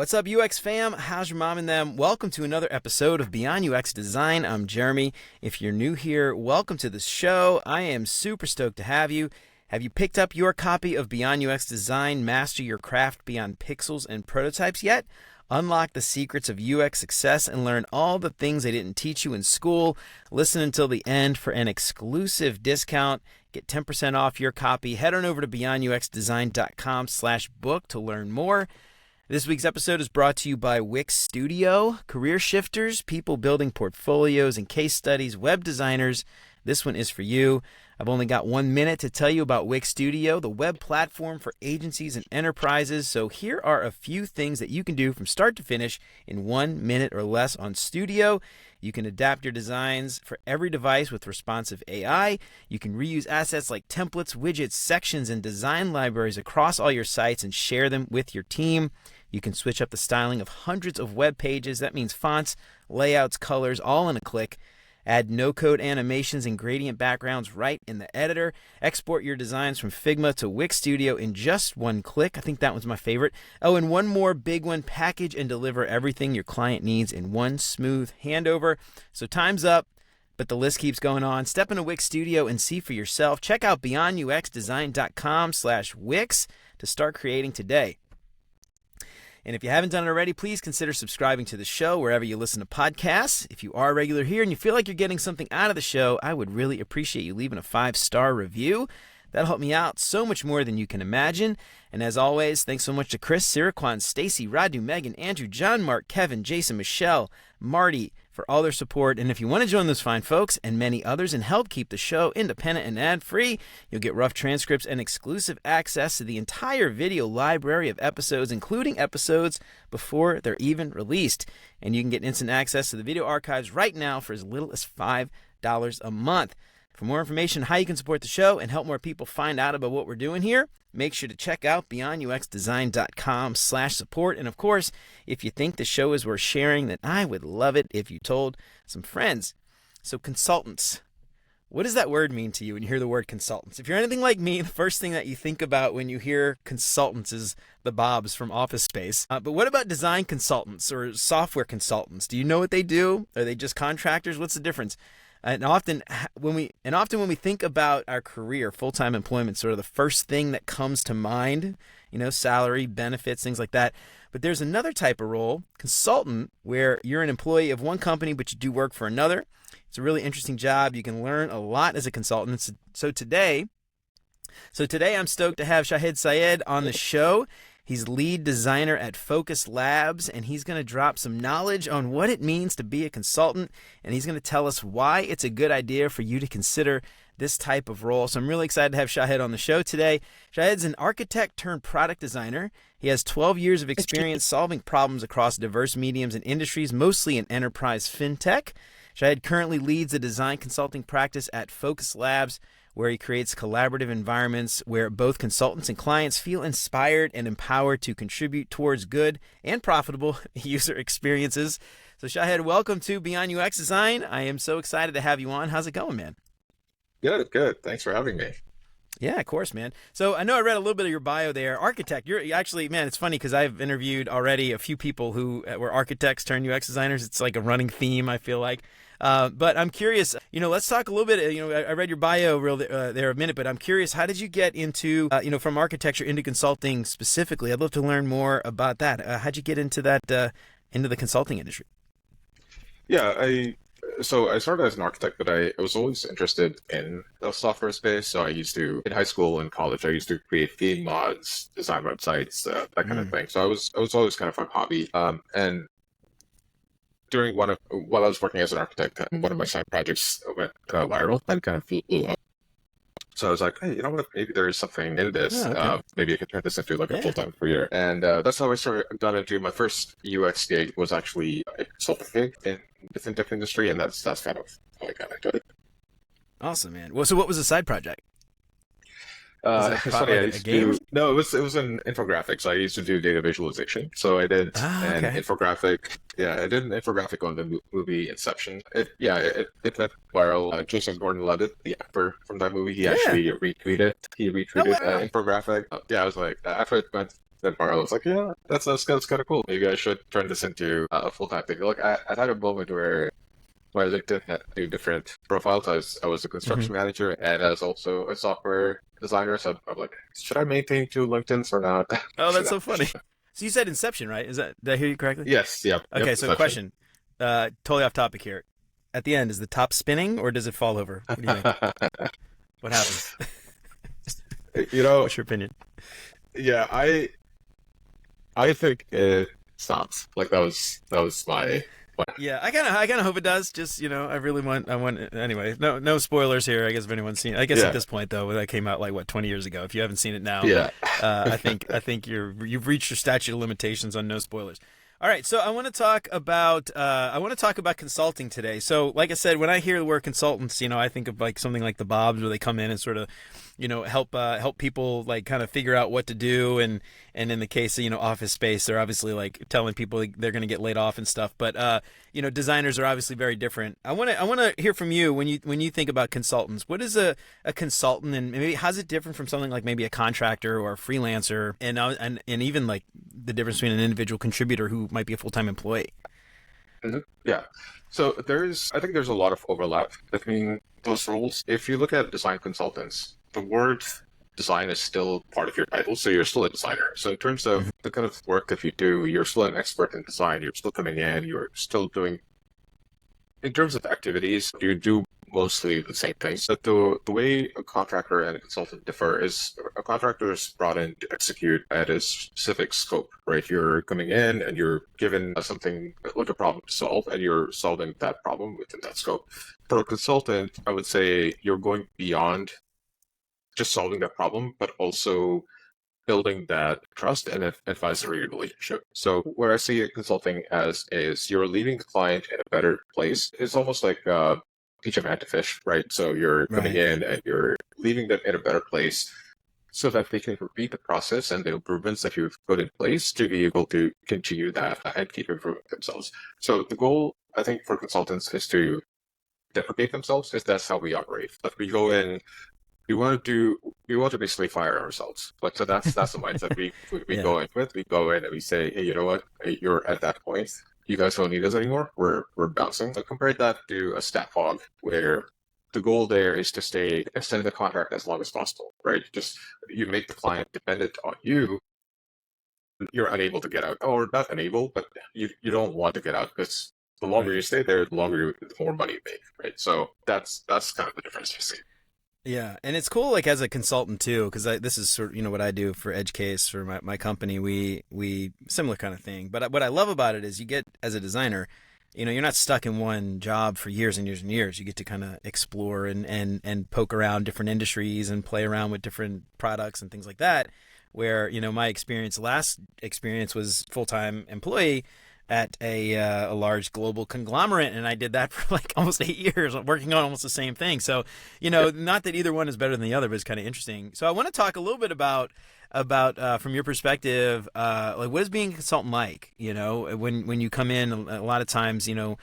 What's up, UX fam? How's your mom and them? Welcome to another episode of Beyond UX Design. I'm Jeremy. If you're new here, welcome to the show. I am super stoked to have you. Have you picked up your copy of Beyond UX Design, Master Your Craft Beyond Pixels and Prototypes yet? Unlock the secrets of UX success and learn all the things they didn't teach you in school. Listen until the end for an exclusive discount. Get 10% off your copy. Head on over to beyonduxdesign.com/book to learn more. This week's episode is brought to you by Wix Studio, career shifters, people building portfolios and case studies, web designers. This one is for you. I've only got 1 minute to tell you about Wix Studio, the web platform for agencies and enterprises. So here are a few things that you can do from start to finish in 1 minute or less on Studio. You can adapt your designs for every device with responsive AI. You can reuse assets like templates, widgets, sections, and design libraries across all your sites and share them with your team. You can switch up the styling of hundreds of web pages. That means fonts, layouts, colors, all in a click. Add no-code animations and gradient backgrounds right in the editor. Export your designs from Figma to Wix Studio in just one click. I think that one's my favorite. Oh, and one more big one, package and deliver everything your client needs in one smooth handover. So time's up, but the list keeps going on. Step into Wix Studio and see for yourself. Check out beyonduxdesign.com/Wix to start creating today. And if you haven't done it already, please consider subscribing to the show wherever you listen to podcasts. If you are a regular here and you feel like you're getting something out of the show, I would really appreciate you leaving a 5-star review. That'll help me out so much more than you can imagine. And as always, thanks so much to Chris, Siraquan, Stacy, Radu, Megan, Andrew, John, Mark, Kevin, Jason, Michelle, Marty, for all their support. And if you want to join those fine folks and many others and help keep the show independent and ad-free, you'll get rough transcripts and exclusive access to the entire video library of episodes, including episodes before they're even released. And you can get instant access to the video archives right now for as little as $5 a month. For more information on how you can support the show and help more people find out about what we're doing here, make sure to check out beyonduxdesign.com/support. And of course, if you think the show is worth sharing, then I would love it if you told some friends. So consultants, what does that word mean to you when you hear the word consultants? If you're anything like me, the first thing that you think about when you hear consultants is the Bobs from Office Space. But what about design consultants or software consultants? Do you know what they do? Are they just contractors? What's the difference? And often when we think about our career, full-time employment, sort of the first thing that comes to mind, salary, benefits, things like that. But there's another type of role, consultant, where you're an employee of one company, but you do work for another. It's a really interesting job. You can learn a lot as a consultant. So today I'm stoked to have Shahed Syed on the show. He's lead designer at Focus Labs, and he's going to drop some knowledge on what it means to be a consultant, and he's going to tell us why it's a good idea for you to consider this type of role. So I'm really excited to have Shahed on the show today. Shahed's an architect turned product designer. He has 12 years of experience solving problems across diverse mediums and industries, mostly in enterprise fintech. Shahed currently leads the design consulting practice at Focus Labs, where he creates collaborative environments where both consultants and clients feel inspired and empowered to contribute towards good and profitable user experiences. So Shahed, welcome to Beyond UX Design. I am so excited to have you on. How's it going, man? Good. Thanks for having me. Yeah, of course, man. So I know I read a little bit of your bio there. Architect, you're actually, man, it's funny because I've interviewed already a few people who were architects turned UX designers. It's like a running theme, I feel like. But I'm curious, let's talk a little bit, I read your bio there a minute, but I'm curious, how did you get into, from architecture into consulting specifically? I'd love to learn more about that. How'd you get into that, into the consulting industry? Yeah, so I started as an architect, but I was always interested in the software space. So in high school and college, I used to create theme mods, design websites, that kind of thing. So I was always kind of a hobby. And while I was working as an architect, one of my side projects went viral and kind of flew up. So I was like, hey, you know what? Maybe there is something in this. Okay. Maybe I could turn this into like a full-time career. And that's how I got into my first UX gig. Was actually a consulting gig in the fintech industry, and that's kind of how I got into it. Awesome, man. Well, so what was the side project? It's funny. A game? No, it was an infographics. I used to do data visualization, so I did an infographic. Yeah, I did an infographic on the movie Inception. It went viral. Joseph Gordon-Levitt, the actor from that movie, he actually retweeted. He retweeted an infographic. Yeah, I was like, after it went then Mario was like, yeah, that's kind of cool. Maybe I should turn this into a full-time thing. Like I had a moment where my LinkedIn had two different profiles. I was a Hmm. construction manager and I was also a software designer. So I'm like, should I maintain two LinkedIn's or not? Oh, Should that's I? so funny. So you said Inception, right? Did I hear you correctly? Yes, yep, yep, Okay, so Inception. question. Totally off topic here. At the end, is the top spinning or does it fall over? What do you think? What happens? You know, What's your opinion? yeah, I think it stops. Like that was my Yeah, I kind of hope it does. Just I want. Anyway, no spoilers here. I guess if anyone's seen, I guess at yeah, this point though, that came out like what 20 years ago. If you haven't seen it now, yeah. I think you've reached your statute of limitations on no spoilers. All right, so I want to talk about consulting today. So, like I said, when I hear the word consultants, I think of like something like the Bobs, where they come in and sort of, help people like kind of figure out what to do, and in the case of Office Space, they're obviously like telling people they're going to get laid off and stuff. But designers are obviously very different. I want to hear from you when you think about consultants. What is a consultant, and maybe how's it different from something like maybe a contractor or a freelancer, and even like the difference between an individual contributor who might be a full-time employee? Yeah. So I think there's a lot of overlap between those roles. If you look at design consultants, the word design is still part of your title, so you're still a designer. So in terms of the kind of work that you do, you're still an expert in design. You're still coming in. You're still doing in terms of activities, you do mostly the same things. But the way a contractor and a consultant differ is a contractor is brought in to execute at a specific scope, right? You're coming in and you're given something like a problem to solve, and you're solving that problem within that scope. For a consultant, I would say you're going beyond just solving that problem, but also building that trust and advisory relationship. So what I see consulting as is you're leaving the client in a better place. It's almost like teach a man to fish, right? So you're coming Right. in and you're leaving them in a better place so that they can repeat the process and the improvements that you've put in place to be able to continue that and keep improving themselves. So the goal, I think, for consultants is to deprecate themselves, is that's how we operate. Like we go in, we want to basically fire ourselves. Like so that's the mindset we Yeah. go in with. We go in and we say, hey, you know what? Hey, you're at that point. You guys don't need us anymore. We're bouncing. So compare that to a staff hog where the goal there is to stay extend the contract as long as possible, right? Just you make the client dependent on you. You're unable to get out, or not unable, but you don't want to get out because the longer Right. you stay there, the more money you make, right? So that's kind of the difference you see. Yeah, and it's cool like as a consultant too, because this is sort of what I do for Edge Case for my company. We similar kind of thing. But what I love about it is you get as a designer, you're not stuck in one job for years and years and years. You get to kind of explore and poke around different industries and play around with different products and things like that. Where my last experience was full time employee at a large global conglomerate, and I did that for like almost 8 years, working on almost the same thing. So, Yeah. not that either one is better than the other, but it's kind of interesting. So, I want to talk a little bit about from your perspective, like what is being a consultant like? When you come in, a lot of times, you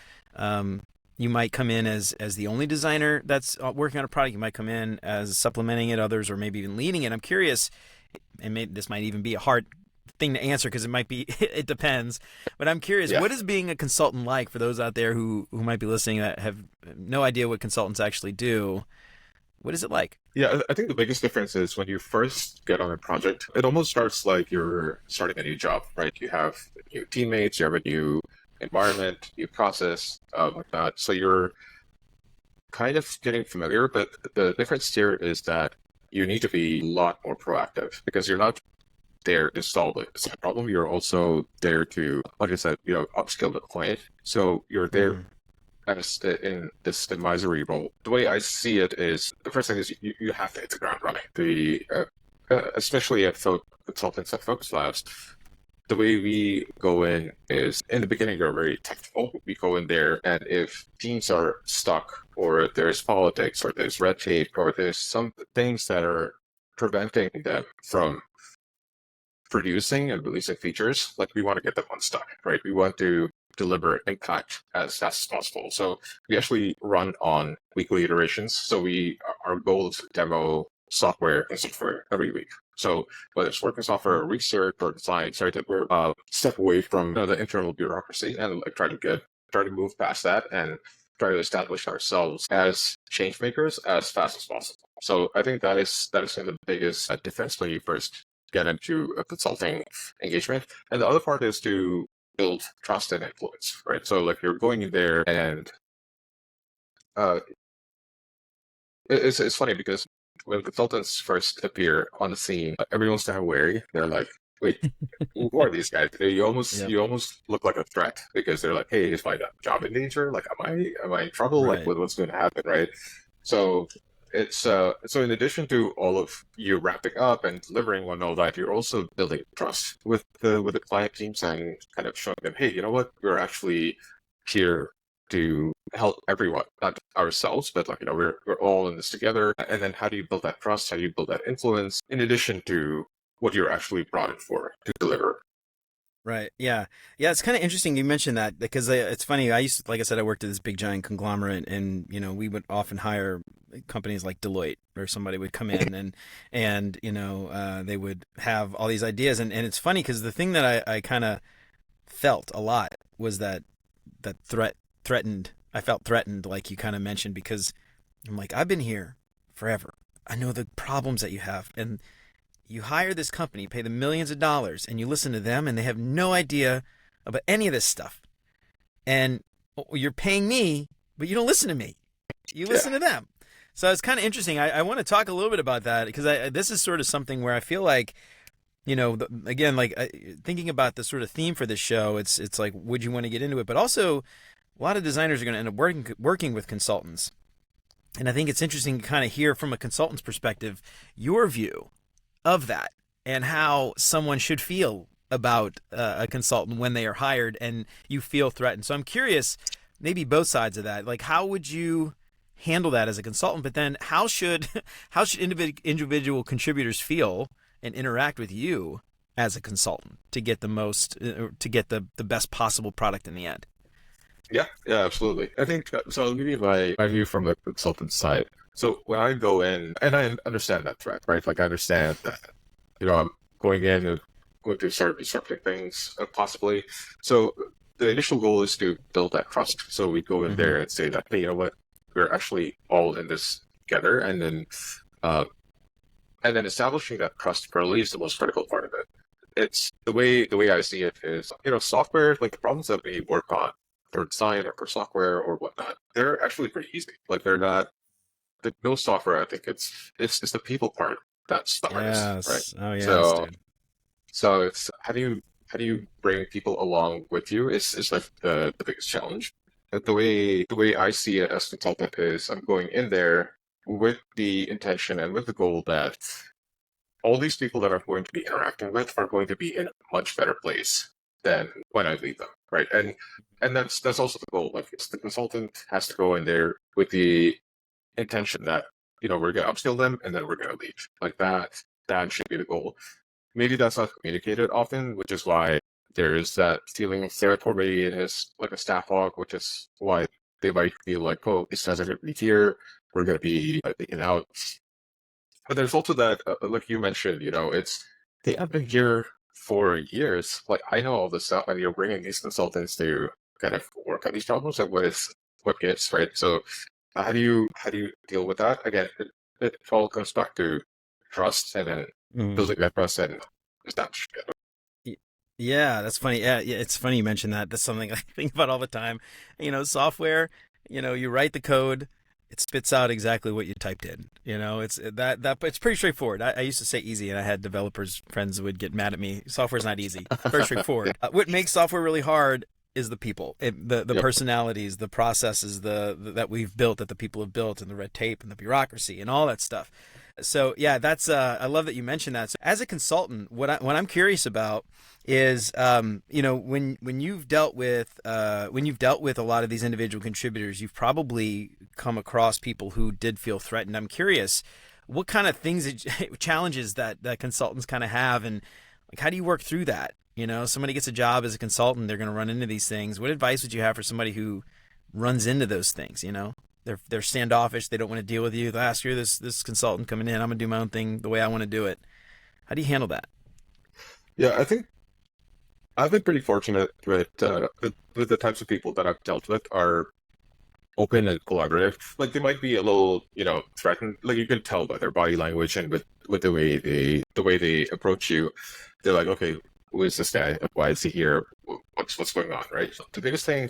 might come in as the only designer that's working on a product. You might come in as supplementing it, others, or maybe even leading it. I'm curious, and maybe this might even be a hard thing to answer because it might be it depends, but I'm curious, Yeah. what is being a consultant like for those out there who might be listening that have no idea what consultants actually do? What is it like? Yeah, I think the biggest difference is when you first get on a project, it almost starts like you're starting a new job, right? You have new teammates, you have a new environment, new process, whatnot. So you're kind of getting familiar, but the difference here is that you need to be a lot more proactive because you're not there to solve a problem. You're also there to, like I said, upskill the client. So you're there Mm-hmm. as in this advisory role. The way I see it is the first thing is you have to hit the ground running. Especially at consultants at Focus Labs, the way we go in is in the beginning you're very technical. We go in there, and if teams are stuck, or there's politics, or there's red tape, or there's some things that are preventing them from producing and releasing features, like we want to get them unstuck, right? We want to deliver impact as fast as possible. So we actually run on weekly iterations. So our goal is to demo software and software every week. So whether it's working software or research or design, sorry that we're step away from the internal bureaucracy and like try to move past that and try to establish ourselves as change makers as fast as possible. So I think that is kind of the biggest difference when you first get into a consulting engagement. And the other part is to build trust and influence, right? So like you're going in there and uh, it's funny because when consultants first appear on the scene, everyone's kind of wary. They're like, "Wait, who are these guys?" Yep. You almost look like a threat because they're like, "Hey, is my job in danger? Like, am I in trouble? Like, Right. what's going to happen?" Right? So so in addition to all of you wrapping up and delivering on all that, you're also building trust with the client teams and kind of showing them, "Hey, you know what? We're actually here to help everyone, not ourselves, but like, we're all in this together." And then how do you build that trust? How do you build that influence in addition to what you're actually brought in for to deliver? Right. Yeah. Yeah. It's kind of interesting you mentioned that because it's funny. Like I said, I worked at this big giant conglomerate, and we would often hire companies like Deloitte, or somebody would come in and they would have all these ideas, and it's funny because the thing that I kind of felt a lot was that threatened. I felt threatened, like you kind of mentioned, because I'm like, I've been here forever. I know the problems that you have, and you hire this company, pay them millions of dollars, and you listen to them, and they have no idea about any of this stuff. And you're paying me, but you don't listen to me. You Yeah, listen to them. So it's kind of interesting. I want to talk a little bit about that because this is sort of something where I feel like, again, like thinking about the sort of theme for this show, it's like, would you want to get into it? But also, a lot of designers are going to end up working with consultants. And I think it's interesting to kind of hear from a consultant's perspective your view of that and how someone should feel about a consultant when they are hired and you feel threatened. So I'm curious, maybe both sides of that. Like, how would you handle that as a consultant? But then, how should individual contributors feel and interact with you as a consultant to get to get the best possible product in the end? yeah, absolutely. I think so. I'll give you my view from the consultant side. So when I go in, and I understand that threat, right? Like I understand that, I'm going in and going to start disrupting things, possibly. So the initial goal is to build that trust. So we go in Mm-hmm. there and say that, hey, you know what, we're actually all in this together, uh, and then establishing that trust early is the most critical part of it. It's the way I see it is, software, like the problems that we work on for design or for software or whatnot, they're actually pretty easy. Like they're not no software. I think it's the people part that's the hardest, right? Yes. Oh, yes, So dude. so it's how do you bring people along with you is like the biggest challenge. But the way I see it as a consultant is I'm going in there with the intention and with the goal that all these people that I'm going to be interacting with are going to be in a much better place than when I leave them, right? And that's also the goal. Like the consultant has to go in there with the intention that we're gonna upskill them and then we're gonna leave. Like that should be the goal. Maybe that's not communicated often, which is why there is that feeling of territory and is like a staff hog, which is why they might feel like, oh, these guys are gonna be here, we're gonna be taken out. But there's also that, like you mentioned, it's they have been here for years. Like I know all this stuff, and you're bringing these consultants to kind of work on these problems and what gets right. So how do you deal with that? Again, it all comes back to trust and then Mhm. building that trust and establishing it. Y- Yeah, that's funny. Yeah, yeah, it's funny you mention that. That's something I think about all the time. Software, you write the code, it spits out exactly what you typed in. It's it's pretty straightforward. I used to say easy, and I had developers friends who would get mad at me. Software's not easy. It's very Yeah. straightforward. What makes software really hard is the people, the Yep. personalities, the processes, that we've built, that the people have built, and the red tape and the bureaucracy and all that stuff. So yeah, that's I love that you mentioned that. So as a consultant, what I'm curious about is when you've dealt with a lot of these individual contributors, you've probably come across people who did feel threatened. I'm curious what kind of challenges that consultants kind of have, and like how do you work through that? Somebody gets a job as a consultant, they're going to run into these things. What advice would you have for somebody who runs into those things? they're standoffish. They don't want to deal with you. Last year, this consultant coming in, I'm gonna do my own thing the way I want to do it. How do you handle that? Yeah, I think I've been pretty fortunate with the types of people that I've dealt with are open and collaborative. Like they might be a little, threatened. Like you can tell by their body language and with the way they approach you. They're like, okay, who is this guy? Why is he here? What's going on, right? So the biggest thing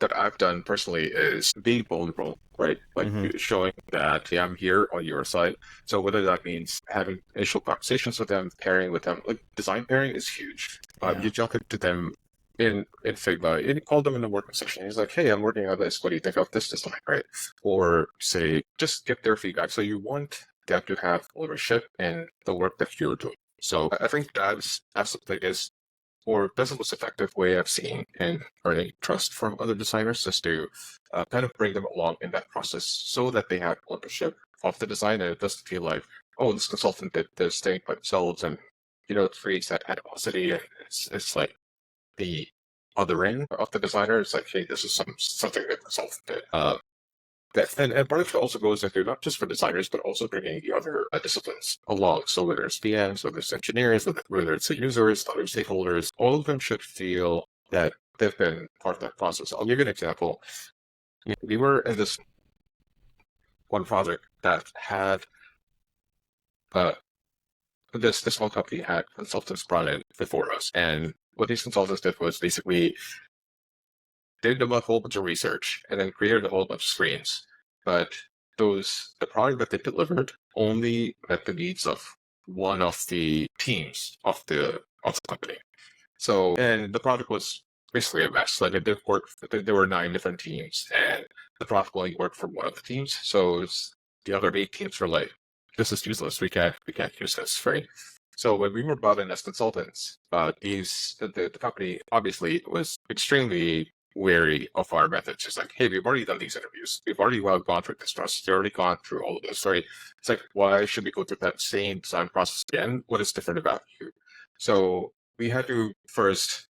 that I've done personally is being vulnerable, right? Like Mm-hmm. showing that yeah, I'm here on your side. So whether that means having initial conversations with them, pairing with them, like design pairing is huge. Yeah. You jump into them in Figma, and you call them in a working session. He's like, "Hey, I'm working on this. What do you think of this design?" Right? Or say, just get their feedback. So you want them to have ownership in the work that you're doing. So I think that's the biggest or that's the most effective way I've seen in earning trust from other designers is to kind of bring them along in that process so that they have ownership of the design and it doesn't feel like, oh, this consultant did this thing by themselves and, it creates that animosity and it's like the other end of the designer. It's like, hey, this is something that consultant did. And part of it also goes into not just for designers, but also bringing the other disciplines along. So whether it's PMs, whether it's engineers, whether it's the users, other stakeholders, all of them should feel that they've been part of that process. I'll give you an example. We were in this one project that had uh, this small company had consultants brought in before us, and what these consultants did was basically did a whole bunch of research and then created a whole bunch of screens. But the product that they delivered only met the needs of one of the teams of the company. So, and the product was basically a mess. Like it did work. There were 9 different teams, and the product only worked for one of the teams. So the other 8 teams were like, "This is useless. We can't use this, right?" So when we were brought in as consultants, the company obviously was extremely wary of our methods. It's like, hey, we've already done these interviews. We've already gone through this process. We've already gone through all of this, right? It's like, why should we go through that same design process again? What is different about you? So we had to first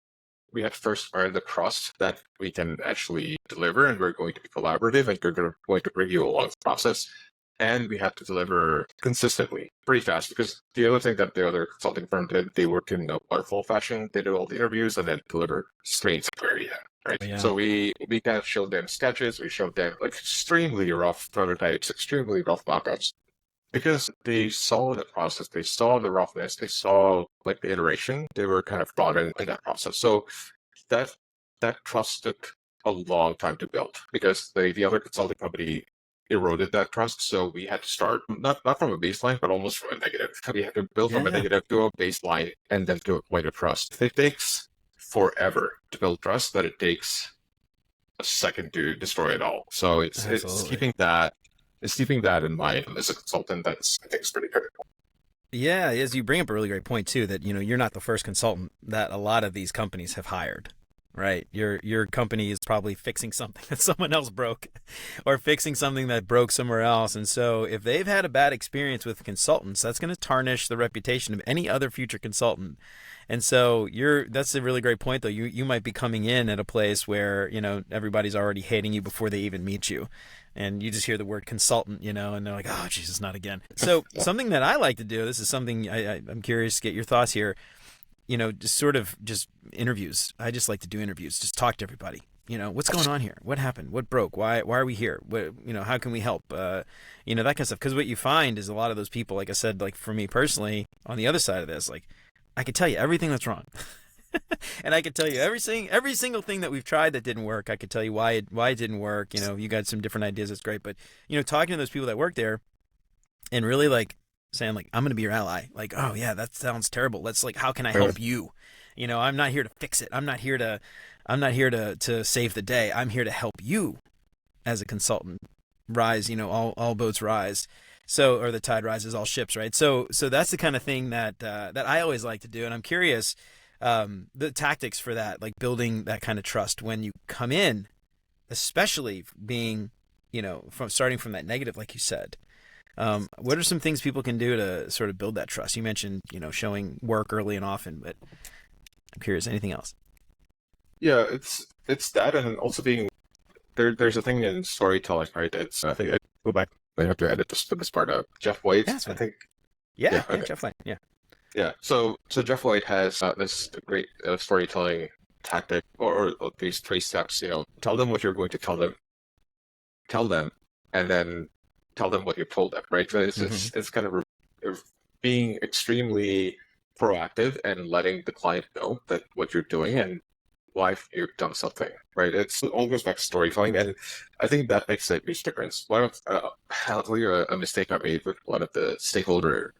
earn the trust that we can actually deliver, and we're going to be collaborative, and we're going to bring you along the process. And we had to deliver consistently, pretty fast, because the other thing that the other consulting firm did, they worked in a waterfall fashion. They did all the interviews and then delivered screens where you had, right? Yeah. So we kind of showed them sketches, we showed them like extremely rough prototypes, extremely rough mockups, because they saw the process, they saw the roughness, they saw like the iteration, they were kind of brought in that process. So that trust took a long time to build because the other consulting company eroded that trust. So we had to start not from a baseline, but almost from a negative. We had to build from a Yeah. negative to a baseline and then to a point of trust. It takes forever to build trust, but it takes a second to destroy it all. So it's Absolutely. keeping that in mind as a consultant. That's I think is pretty critical. Yeah, as you bring up a really great point too, that you're not the first consultant that a lot of these companies have hired, right? Your company is probably fixing something that someone else broke, or fixing something that broke somewhere else. And so, if they've had a bad experience with consultants, that's going to tarnish the reputation of any other future consultant. And so, that's a really great point, though. You might be coming in at a place where everybody's already hating you before they even meet you, and you just hear the word consultant, and they're like, oh, Jesus, not again. So something that I like to do, this is something I'm curious to get your thoughts here, just interviews. I just like to do interviews, just talk to everybody. What's going on here? What happened? What broke? Why are we here? How can we help? That kind of stuff. Because what you find is a lot of those people, like I said, like for me personally, on the other side of this, like I could tell you everything that's wrong. And I could tell you every single thing that we've tried that didn't work. I could tell you why it didn't work. You got some different ideas. That's great. But, talking to those people that work there and really like saying like, I'm going to be your ally. Like, oh yeah, that sounds terrible. Let's like, how can I help you? I'm not here to fix it. I'm not here to save the day. I'm here to help you as a consultant rise, all boats rise. So, or the tide rises, all ships, right? So that's the kind of thing that I always like to do. And I'm curious, the tactics for that, like building that kind of trust when you come in, especially being, from starting from that negative, like you said. What are some things people can do to sort of build that trust? You mentioned, showing work early and often, but I'm curious, anything else? Yeah, it's that, and also being there's a thing in storytelling, right? It's I think I go back. I have to edit this part out. Jeff White, Yeah, that's I fine. think. Yeah, Yeah. yeah, Okay. Jeff White. Yeah. Yeah. So Jeff White has this great storytelling tactic, or these 3 steps. Tell them what you're going to tell them, and then tell them what you told them. Right. So Hmm. it's kind of being extremely proactive and letting the client know that what you're doing and why you've done something, right? It all goes back to storytelling, and I think that makes a huge difference. One of I'll tell you a mistake I made with one of the stakeholders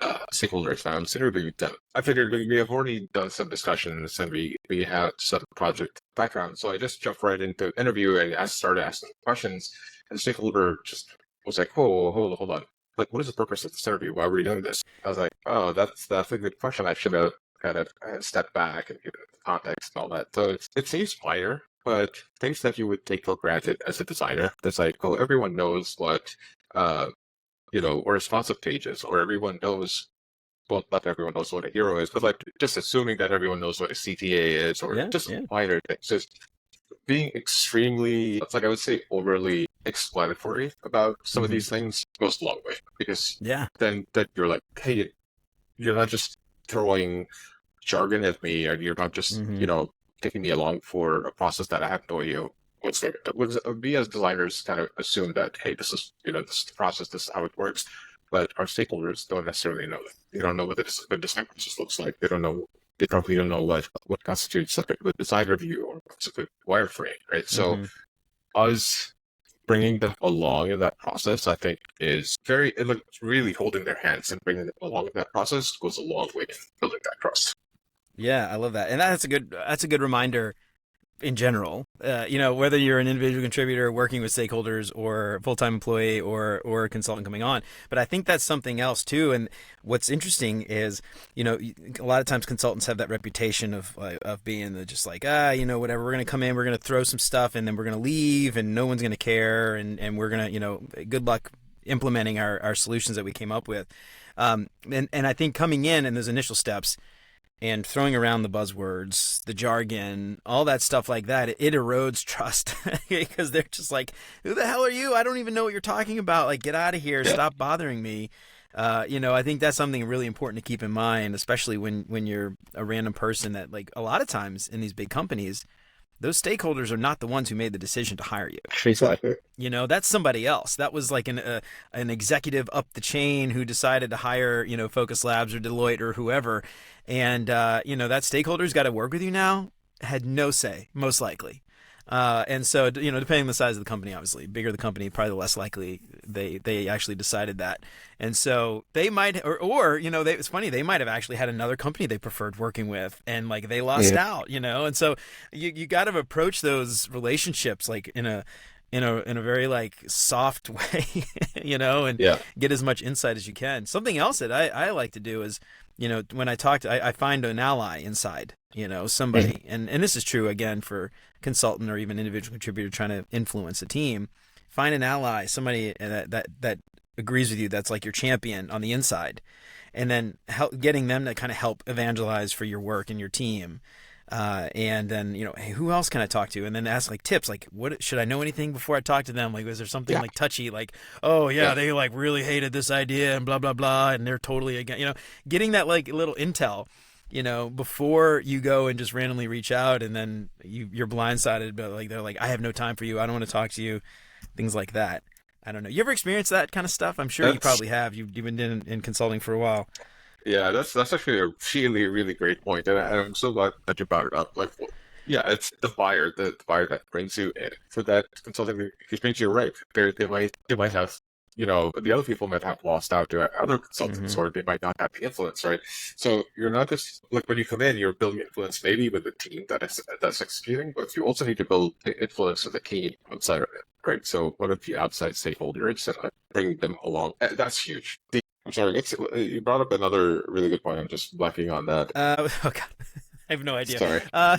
I interviewed them. I figured we have already done some discussions and we have some project background, so I just jumped right into the interview and I started asking questions, and the stakeholder just was like, "Whoa, hold on. Like, what is the purpose of this interview? Why are we doing this?" I was like, "Oh, that's a good question. I should have kind of stepped back and given the context and all that." So it seems minor, but things that you would take for granted as a designer. That's like, oh, everyone knows what uh, or responsive pages, or everyone knows, well, not everyone knows what a hero is, but like just assuming that everyone knows what a CTA is, or Yeah, just yeah. minor things. Just being extremely, it's like I would say, overly explanatory about some of Hmm. these things goes a long way, because Yeah. then that you're like, hey, you're not just throwing jargon at me, and you're not just, Hmm. taking me along for a process that I have no idea what's going to. We as designers kind of assume that, hey, this is, this is the process, this is how it works. But our stakeholders don't necessarily know that. They don't know what the design process looks like. They don't know. They probably don't know what constitutes a good design review or what's a good wireframe, right? So Hmm. us bringing them along in that process, I think, is like really holding their hands and bringing them along in that process goes a long way in building that trust. Yeah, I love that, and that's a good reminder in general. Whether you're an individual contributor working with stakeholders or a full-time employee or a consultant coming on. But I think that's something else too. And what's interesting is, a lot of times consultants have that reputation of being just like, whatever, we're going to come in, we're going to throw some stuff and then we're going to leave and no one's going to care. And we're going to, good luck implementing our solutions that we came up with. And I think coming in those initial steps, and throwing around the buzzwords, the jargon, all that stuff like that, it erodes trust because they're just like, "Who the hell are you? I don't even know what you're talking about. Like, get out of here! Yeah. Stop bothering me." I think that's something really important to keep in mind, especially when you're a random person that, like, a lot of times in these big companies, those stakeholders are not the ones who made the decision to hire you. Exactly. That's somebody else. That was like an executive up the chain who decided to hire, Focus Labs or Deloitte or whoever. And, that stakeholder's got to work with you now had no say, most likely. And so, depending on the size of the company, obviously, bigger the company, probably the less likely they actually decided that. And so they might, or it's funny, they might have actually had another company they preferred working with, and like they lost Yeah. out, And so you got to approach those relationships like in a very like soft way, and Yeah. get as much insight as you can. Something else that I like to do is, when I talk I find an ally inside, Mhm. somebody, and this is true again for consultant or even individual contributor trying to influence a team. Find an ally, somebody that agrees with you, that's like your champion on the inside, and then getting them to kind of help evangelize for your work and your team. And then, hey, who else can I talk to? And then ask like tips, like, what should I know anything before I talk to them? Like, was there something Yeah. like touchy, like, oh yeah, Yeah. they like really hated this idea and blah blah blah, and they're totally against, getting that like little intel, before you go and just randomly reach out, and then you're blindsided, but like they're like, I have no time for you, I don't want to talk to you, things like that. I don't know. You ever experienced that kind of stuff? I'm sure you That's probably have. You've been in consulting for a while. Yeah, that's actually a really, really great point, and I'm so glad that you brought it up. Like, yeah, it's the buyer that brings you in for that consulting experience. You're right. They might have, the other people might have lost out to other consultants, Mm-hmm. or they might not have the influence, right? So you're not just like when you come in, you're building influence maybe with the team that's executing, but you also need to build the influence of the team outside of it, right? So what if the outside stakeholders and bringing them along? That's huge. I'm sorry, you brought up another really good point. I'm just blanking on that. Oh God, I have no idea. Sorry. Uh,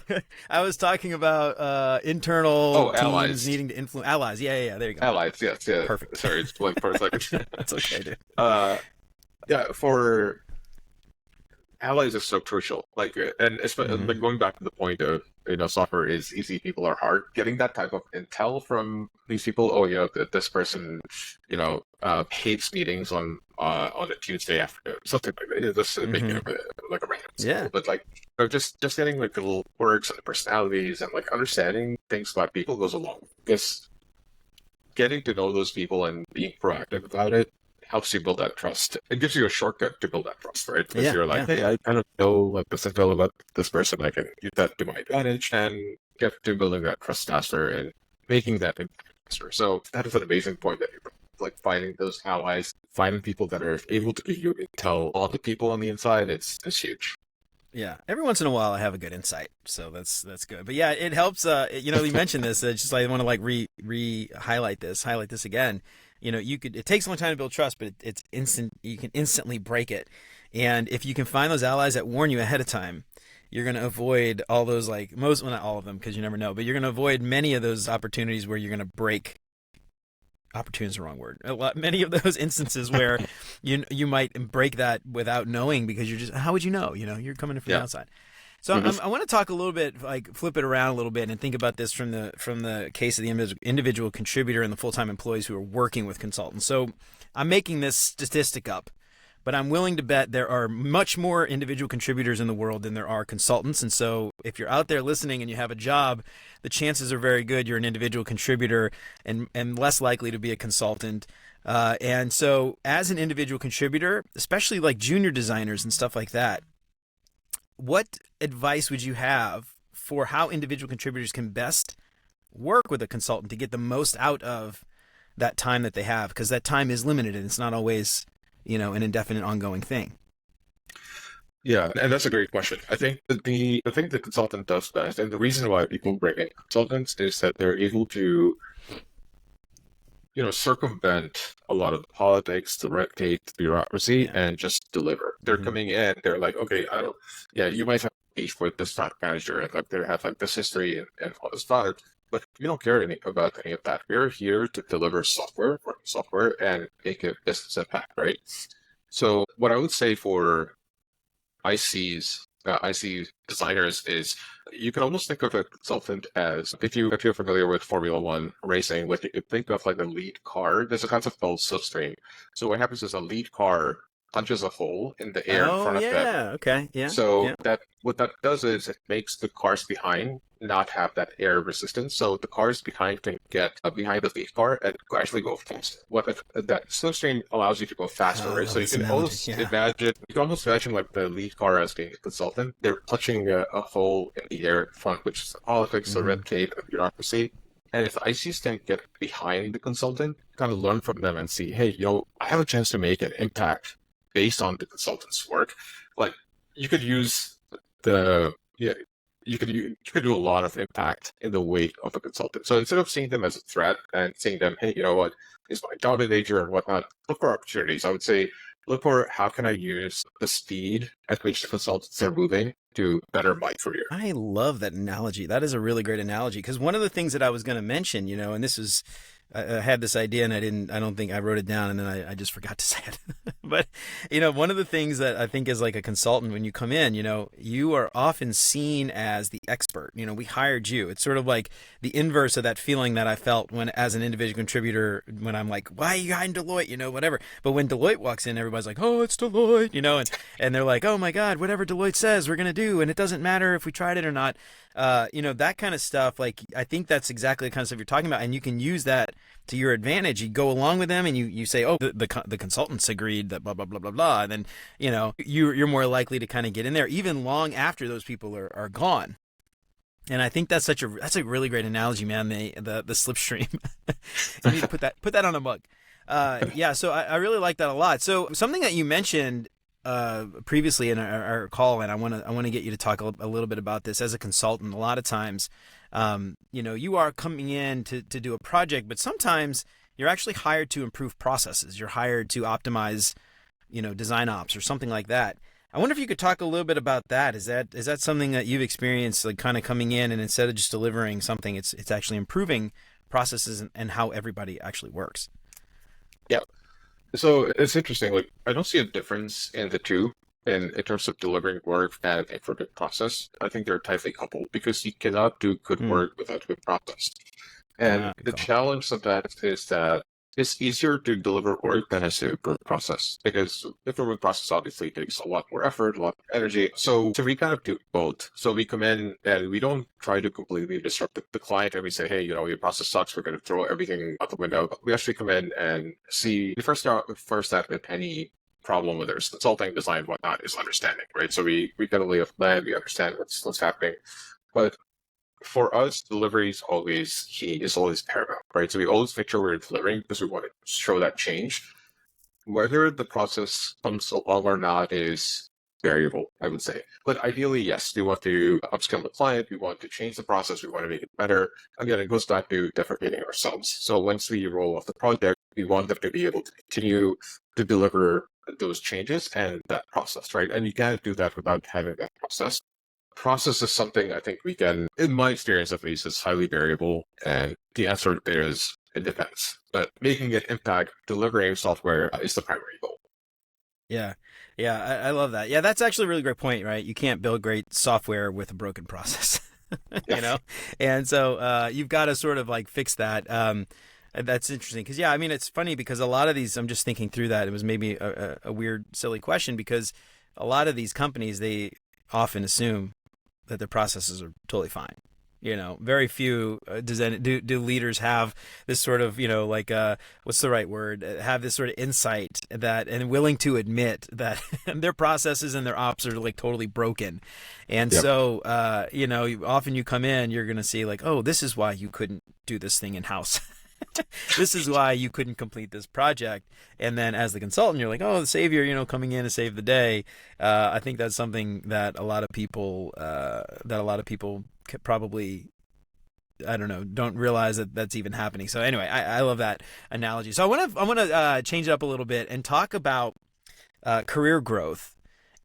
I was talking about internal Oh, teams allies. needing to influence allies. Yeah, yeah, yeah. There you go. Allies, yes, yeah. Perfect. Sorry, it's blank for a second. That's okay, dude. uh, yeah, for allies is so crucial. Like, and especially Mm-hmm. like going back to the point of software is easy, people are hard. Getting that type of intel from these people, oh, this person, hates meetings on a Tuesday afternoon, something like that. Just making Mm-hmm. up like a random Yeah. example, but like just getting like the little quirks and the personalities and like understanding things about people goes a long way. Because getting to know those people and being proactive about it helps you build that trust. It gives you a shortcut to build that trust, right? Because Yeah. you're like, Yeah. hey, I kind of know like this info about this person. I can use that to my advantage and get to building that trust faster and making that impact faster. So that is an amazing point that you brought. Like finding those allies, finding people that are able to give you intel on the people on the inside, it's huge. Yeah, every once in a while I have a good insight, so that's good. But yeah, it helps. You mentioned this. Just like I want to like highlight this again. It takes a long time to build trust, but it's instant. You can instantly break it, and if you can find those allies that warn you ahead of time, you're going to avoid all those well, not all of them because you never know, but you're going to avoid many of those opportunities where you're going to break. Opportunity is the wrong word. Many of those instances where you might break that without knowing because you're just how would you know? You're coming in from the Yeah. outside. So Mhm. I want to talk a little bit, like flip it around a little bit, and think about this from the case of the individual contributor and the full time employees who are working with consultants. So I'm making this statistic up, but I'm willing to bet there are much more individual contributors in the world than there are consultants. And so if you're out there listening and you have a job, the chances are very good you're an individual contributor and less likely to be a consultant. And so as an individual contributor, especially like junior designers and stuff like that, what advice would you have for how individual contributors can best work with a consultant to get the most out of that time that they have? Because that time is limited and it's not always, an indefinite ongoing thing. Yeah, and that's a great question. I think that the thing the consultant does best, and the reason why people bring in consultants is that they're able to, circumvent a lot of the politics, the red tape, the bureaucracy, Yeah. and just deliver. They're Mm-hmm. coming in, they're like, okay, I don't, yeah, you might have beef with this product manager, and like they have like this history and all this product, but we don't care about any of that. We're here to deliver software, and make a business impact, right? So what I would say for IC designers is you can almost think of a consultant as if you're familiar with Formula One racing, like you could think of like a lead car. There's a concept called slipstream. So what happens is a lead car punches a hole in the air in Oh front of them. yeah. Okay. Yeah. So Yeah. that what that does is it makes the cars behind not have that air resistance. So the cars behind can get behind the lead car and actually go faster. That slipstream allows you to go Oh, faster, I right? love So this analogy. Yeah. you can almost imagine like the lead car as being a consultant. They're punching a hole in the air in front, which is the politics, the Mm-hmm. red tape, and bureaucracy. And if the ICs can get behind the consultant, kind of learn from them and see, hey, I have a chance to make an impact based on the consultant's work. Like you could use the yeah you could do a lot of impact in the wake of a consultant. So instead of seeing them as a threat and seeing them, hey, you know what, is my job manager and whatnot, look for opportunities. I would say look for how can I use the speed at which the consultants are moving to better my career. I love that analogy. That is a really great analogy because one of the things that I was going to mention, and this was, I had this idea and I don't think I wrote it down and then I just forgot to say it. But, one of the things that I think is like a consultant when you come in, you are often seen as the expert. We hired you. It's sort of like the inverse of that feeling that I felt when, as an individual contributor, when I'm like, why are you hiring Deloitte? Whatever. But when Deloitte walks in, everybody's like, oh, it's Deloitte, and they're like, oh my God, whatever Deloitte says, we're going to do. And it doesn't matter if we tried it or not. That kind of stuff. Like, I think that's exactly the kind of stuff you're talking about. And you can use that to your advantage. You go along with them and you say, oh, the consultants agreed that blah, blah, blah, blah, blah. And then, you're more likely to kind of get in there even long after those people are gone. And I think that's a really great analogy, man. The slipstream. You need to put that on a mug. Yeah, so I really like that a lot. So something that you mentioned previously in our call, and I want to get you to talk a little bit about this as a consultant. A lot of times, you are coming in to do a project, but sometimes you're actually hired to improve processes. You're hired to optimize, design ops or something like that. I wonder if you could talk a little bit about that. Is that something that you've experienced, like kind of coming in and instead of just delivering something, it's actually improving processes and how everybody actually works? Yeah. So it's interesting. Like I don't see a difference in the two. in terms of delivering work and a good process. I think they're tightly coupled because you cannot do good Hmm. work without good process. And Good the call. challenge of that is that it's easier to deliver work than it's to improve process because improving process obviously takes a lot more effort, a lot more energy. So we kind of do both. So we come in and we don't try to completely disrupt the client and we say, hey, your process sucks. We're going to throw everything out the window. We actually come in and see the first step in any problem, whether it's consulting, design, whatnot, is understanding, right? So we get a lay of land, we understand what's happening. But for us, delivery is always key, is always paramount, right? So we always make sure we're delivering because we want to show that change. Whether the process comes along or not is variable, I would say. But ideally, yes, we want to upskill the client, we want to change the process, we want to make it better. Again, it goes back to deprecating ourselves. So once we roll off the project, we want them to be able to continue to deliver those changes and that process, right? And you can't do that without having that process. Process is something I think we can, in my experience at least, is highly variable. And the answer there is it depends. But making an impact, delivering software is the primary goal. Yeah. Yeah. I love that. Yeah. That's actually a really great point, right? You can't build great software with a broken process, Yeah. And so you've got to sort of like fix that. And that's interesting because, yeah, I mean, it's funny because a lot of these, I'm just thinking through that. It was maybe a weird, silly question because a lot of these companies, they often assume that their processes are totally fine. Very few do leaders have this sort of, like what's the right word? Have this sort of insight that and willing to admit that their processes and their ops are like totally broken. And Yep. so, often you come in, you're going to see like, oh, this is why you couldn't do this thing in house. This is why you couldn't complete this project. And then as the consultant, you're like, oh, the savior, coming in to save the day. I think that's something that a lot of people probably, I don't know, don't realize that that's even happening. So anyway, I love that analogy. So I want to change it up a little bit and talk about career growth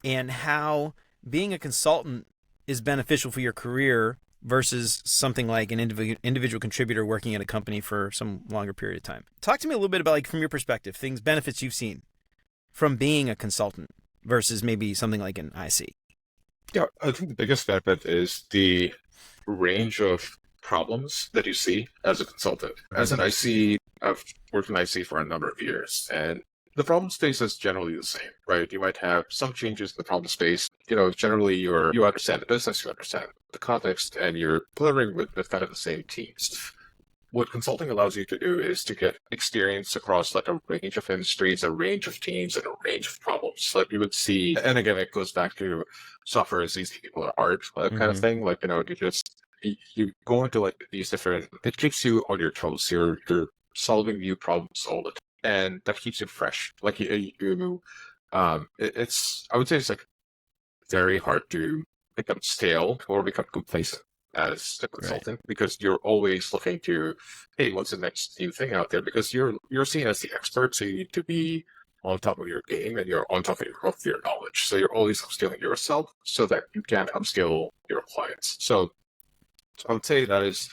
and how being a consultant is beneficial for your career versus something like an individual contributor working at a company for some longer period of time. Talk to me a little bit about, like, from your perspective, benefits you've seen from being a consultant versus maybe something like an IC. Yeah, I think the biggest benefit is the range of problems that you see as a consultant. As an IC, I've worked in IC for a number of years, and the problem space is generally the same, right? You might have some changes in the problem space. Generally you understand the business, you understand the context, and you're delivering with kind of the same teams. What consulting allows you to do is to get experience across like a range of industries, a range of teams, and a range of problems. Like you would see, and again, it goes back to software is easy, people are art, that kind of thing. Like, you go into like these different, it keeps you on your toes. You're solving new problems all the time. And that keeps it fresh. Like I would say it's like very hard to become stale or become complacent as a consultant because you're always looking to, hey, what's the next new thing out there? Because you're seen as the expert, so you need to be on top of your game and you're on top of your knowledge. So you're always upskilling yourself so that you can upskill your clients. So I would say that is,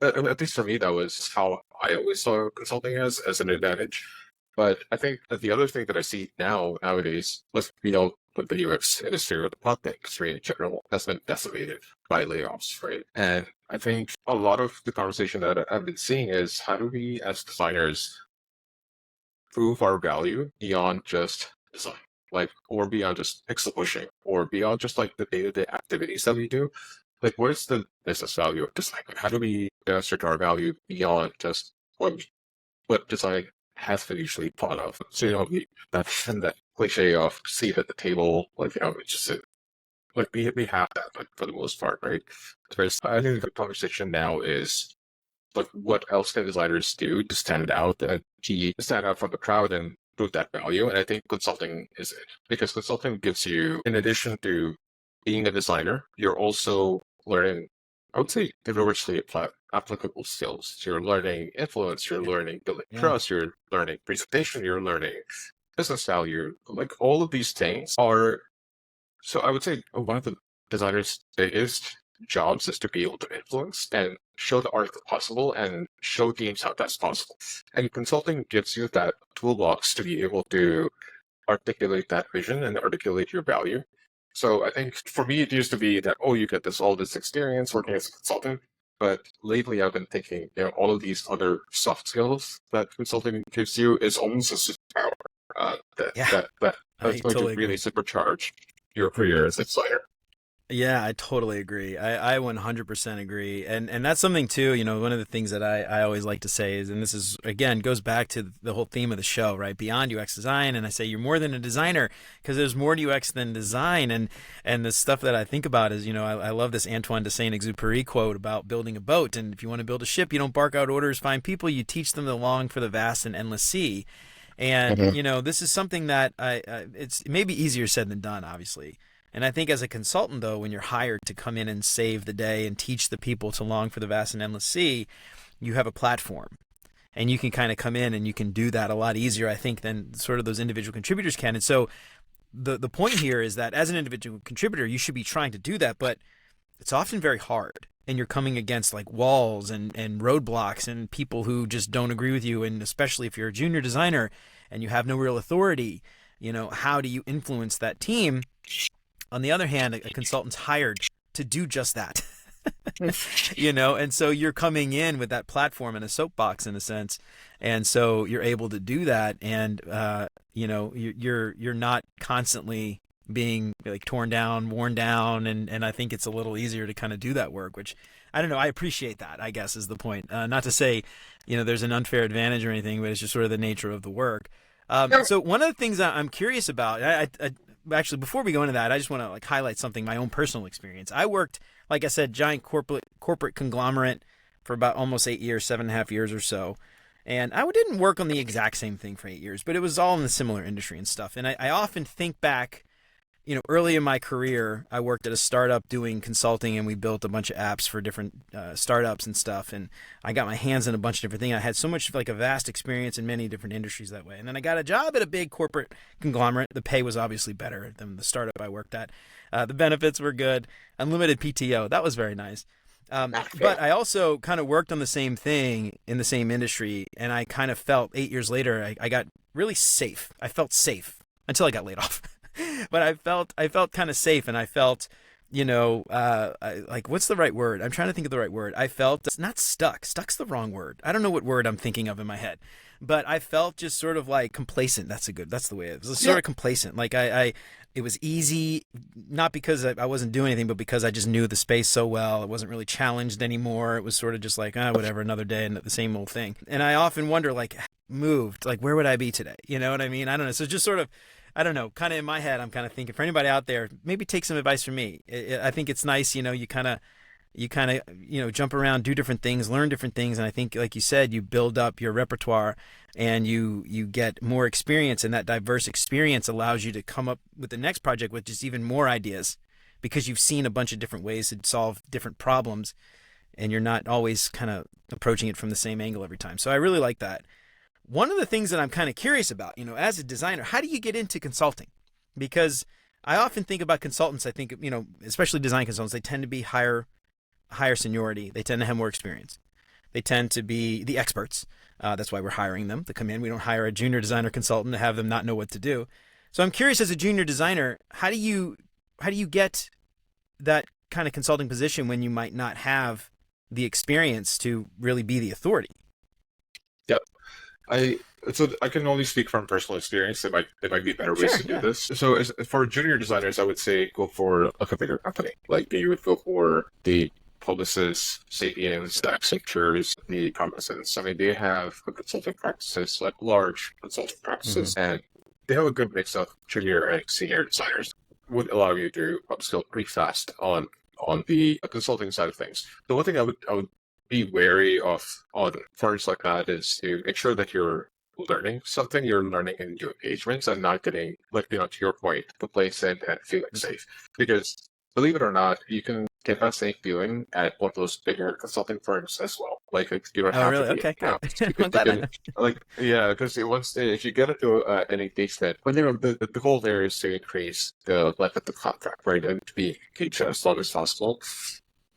at least for me, that was how I always saw consulting as an advantage. But I think that the other thing that I see nowadays, with the UX industry or the content industry in general, has been decimated by layoffs, right? And I think a lot of the conversation that I've been seeing is how do we, as designers, prove our value beyond just design, like, or beyond just pixel pushing, or beyond just like the day-to-day activities that we do. Like, where's the business value of design? Like, how do we demonstrate our value beyond just what design has been usually thought of? So, that cliche of seat at the table, like, it's just like we have that, but for the most part, right? Whereas I think the conversation now is like, what else can designers do to stand out and to stand out from the crowd and prove that value? And I think consulting is it, because consulting gives you, in addition to being a designer, you're also learning, I would say, universally applicable skills. You're learning influence, you're learning building Yeah. trust, you're learning presentation, you're learning business value. Like, all of these things are, so I would say one of the designer's biggest jobs is to be able to influence and show the art of the possible and show teams how that's possible. And consulting gives you that toolbox to be able to articulate that vision and articulate your value. So I think for me, it used to be that, oh, you get all this experience working as a consultant. But lately, I've been thinking, all of these other soft skills that consulting gives you is almost a superpower Yeah, that's I going to totally really agree. supercharge your career as a designer. Yeah, I totally agree. I 100% agree. And that's something too, one of the things that I always like to say is, and this is, again, goes back to the whole theme of the show, right? Beyond UX design. And I say you're more than a designer because there's more to UX than design. And the stuff that I think about is, I love this Antoine de Saint-Exupéry quote about building a boat. And if you want to build a ship, you don't bark out orders, find people, you teach them to long for the vast and endless sea. And, Mhm. this is something that it's maybe easier said than done, obviously. And I think as a consultant, though, when you're hired to come in and save the day and teach the people to long for the vast and endless sea, you have a platform. And you can kind of come in and you can do that a lot easier, I think, than sort of those individual contributors can. And so the point here is that as an individual contributor, you should be trying to do that, but it's often very hard. And you're coming against like walls and roadblocks and people who just don't agree with you. And especially if you're a junior designer and you have no real authority, how do you influence that team? On the other hand, a consultant's hired to do just that. And so you're coming in with that platform and a soapbox in a sense, and so you're able to do that, and you're not constantly being like torn down, worn down, and I think it's a little easier to kind of do that work, which I don't know. I appreciate that, I guess, is the point. Not to say, there's an unfair advantage or anything, but it's just sort of the nature of the work. So one of the things I'm curious about, actually, before we go into that, I just want to like highlight something, my own personal experience. I worked, like I said, giant corporate conglomerate for about almost 8 years, 7.5 years or so. And I didn't work on the exact same thing for 8 years, but it was all in the similar industry and stuff. And I often think back, early in my career, I worked at a startup doing consulting, and we built a bunch of apps for different startups and stuff. And I got my hands on a bunch of different things. I had so much like a vast experience in many different industries that way. And then I got a job at a big corporate conglomerate. The pay was obviously better than the startup I worked at. The benefits were good. Unlimited PTO. That was very nice. But I also kind of worked on the same thing in the same industry. And I kind of felt 8 years later, I got really safe. I felt safe until I got laid off. But I felt kind of safe, and I felt, like, what's the right word? I'm trying to think of the right word. I felt not stuck. Stuck's the wrong word. I don't know what word I'm thinking of in my head, but I felt just sort of like complacent. That's the way it was. Sort of complacent. Like it was easy, not because I wasn't doing anything, but because I just knew the space so well. It wasn't really challenged anymore. It was sort of just like, whatever, another day and the same old thing. And I often wonder, like, moved, like, where would I be today? You know what I mean? I don't know. So just sort of, I don't know, kind of in my head, I'm kind of thinking for anybody out there, maybe take some advice from me. I think it's nice, you kind of, jump around, do different things, learn different things. And I think, like you said, you build up your repertoire and you get more experience, and that diverse experience allows you to come up with the next project with just even more ideas because you've seen a bunch of different ways to solve different problems, and you're not always kind of approaching it from the same angle every time. So I really like that. One of the things that I'm kind of curious about, as a designer, how do you get into consulting? Because I often think about consultants, I think, especially design consultants, they tend to be higher seniority. They tend to have more experience. They tend to be the experts. That's why we're hiring them to come in. We don't hire a junior designer consultant to have them not know what to do. So I'm curious, as a junior designer, how do you get that kind of consulting position when you might not have the experience to really be the authority? Yep. I I can only speak from personal experience. There might be better ways Sure, to do yeah. this. So for junior designers, I would say go for like a bigger company. Like you would go for the Publicis, Sapiens, the Accentures, the Cognizants. I mean, they have good consulting practices, like large consulting Mm-hmm. practices, and they have a good mix of junior and senior designers. Would allow you to upskill pretty fast on the consulting side of things. The one thing I would be wary of on firms like that is to make sure that you're learning something, you're learning in your engagements and not getting, like, to your point, complacent and feeling safe. Because believe it or not, you can get that same feeling at one of those bigger consulting firms as well. Like you don't Oh, have to really? be Okay, good. in-house. I'm You glad I can, know. like, yeah, because once if you get into an engagement, when the goal there is to increase the length of the contract, right, and to be engaged as long as possible.